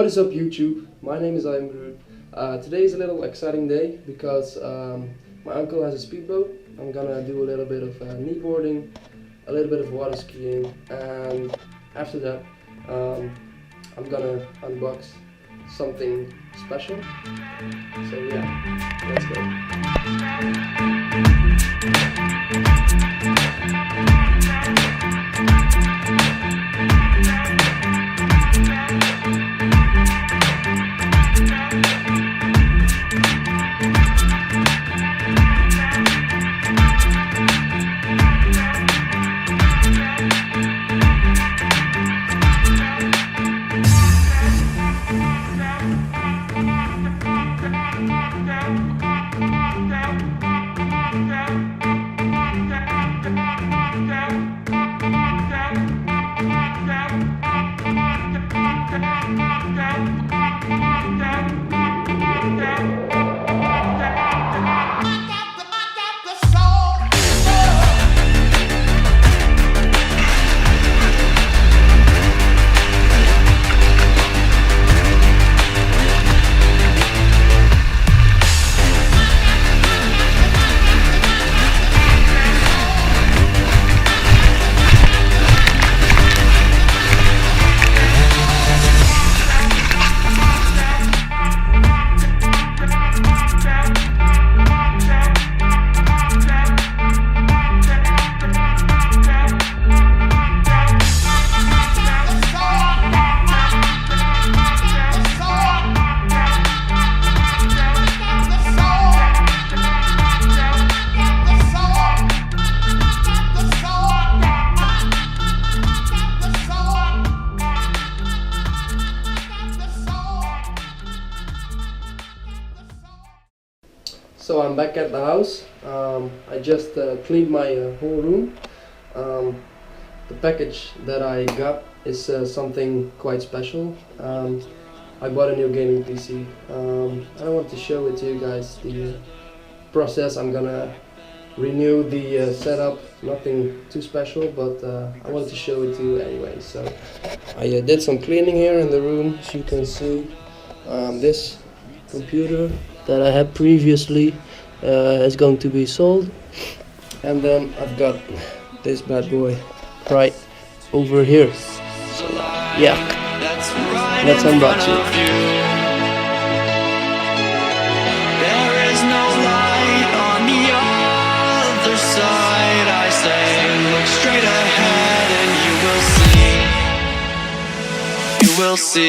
What is up, YouTube? My name is Imgroot. Today is a little exciting day because my uncle has a speedboat. I'm gonna do a little bit of kneeboarding, a little bit of water skiing, and after that I'm gonna unbox something special. So yeah, let's So I'm back at the house. I just cleaned my whole room. The package that I got is something quite special. I bought a new gaming PC. I don't want to show it to you guys, the process. I'm gonna renew the setup, nothing too special, but I wanted to show it to you anyway. So I did some cleaning here in the room, as you can see. This computer that I had previously is going to be sold, and then I've got this bad boy right over here. So yeah, let's unbox it. There is no light on the other side. I say look straight ahead and you will see. You will see.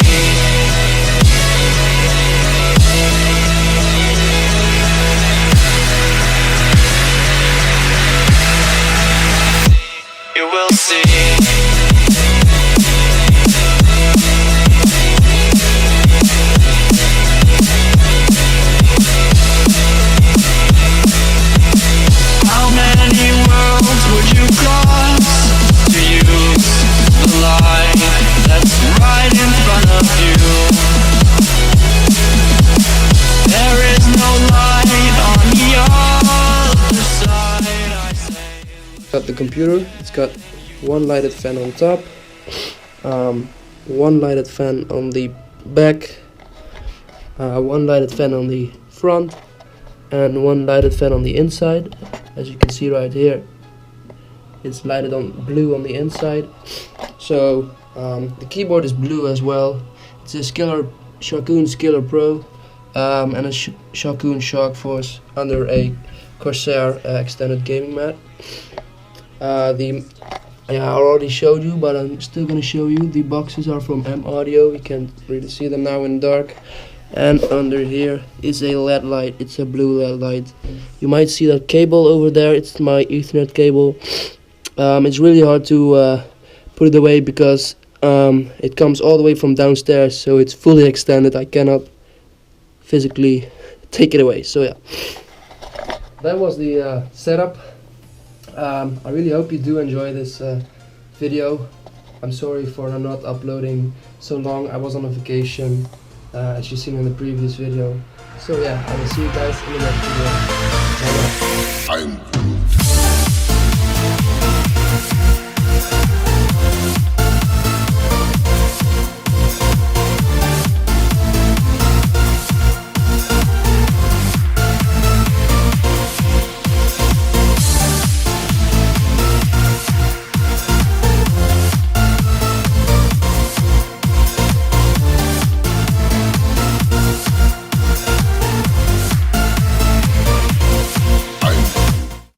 How many worlds would you cross to use the light that's right in front of you? There is no light on the other side, I say. Got the computer. It's got one lighted fan on top, one lighted fan on the back, one lighted fan on the front, and one lighted fan on the inside. As you can see right here, it's lighted on blue on the inside. So the keyboard is blue as well. It's a Shokun Skiller Pro and a Shokun Shark Force under a Corsair extended gaming mat. I already showed you, but I'm still gonna show you. The boxes are from M Audio. You can't really see them now in the dark. And under here is a LED light. It's a blue LED light. You might see that cable over there. It's my Ethernet cable. It's really hard to put it away because it comes all the way from downstairs, so it's fully extended. I cannot physically take it away. So yeah, that was the setup. I really hope you do enjoy this video. I'm sorry for not uploading so long. I was on a vacation, as you've seen in the previous video. So yeah, I will see you guys in the next video.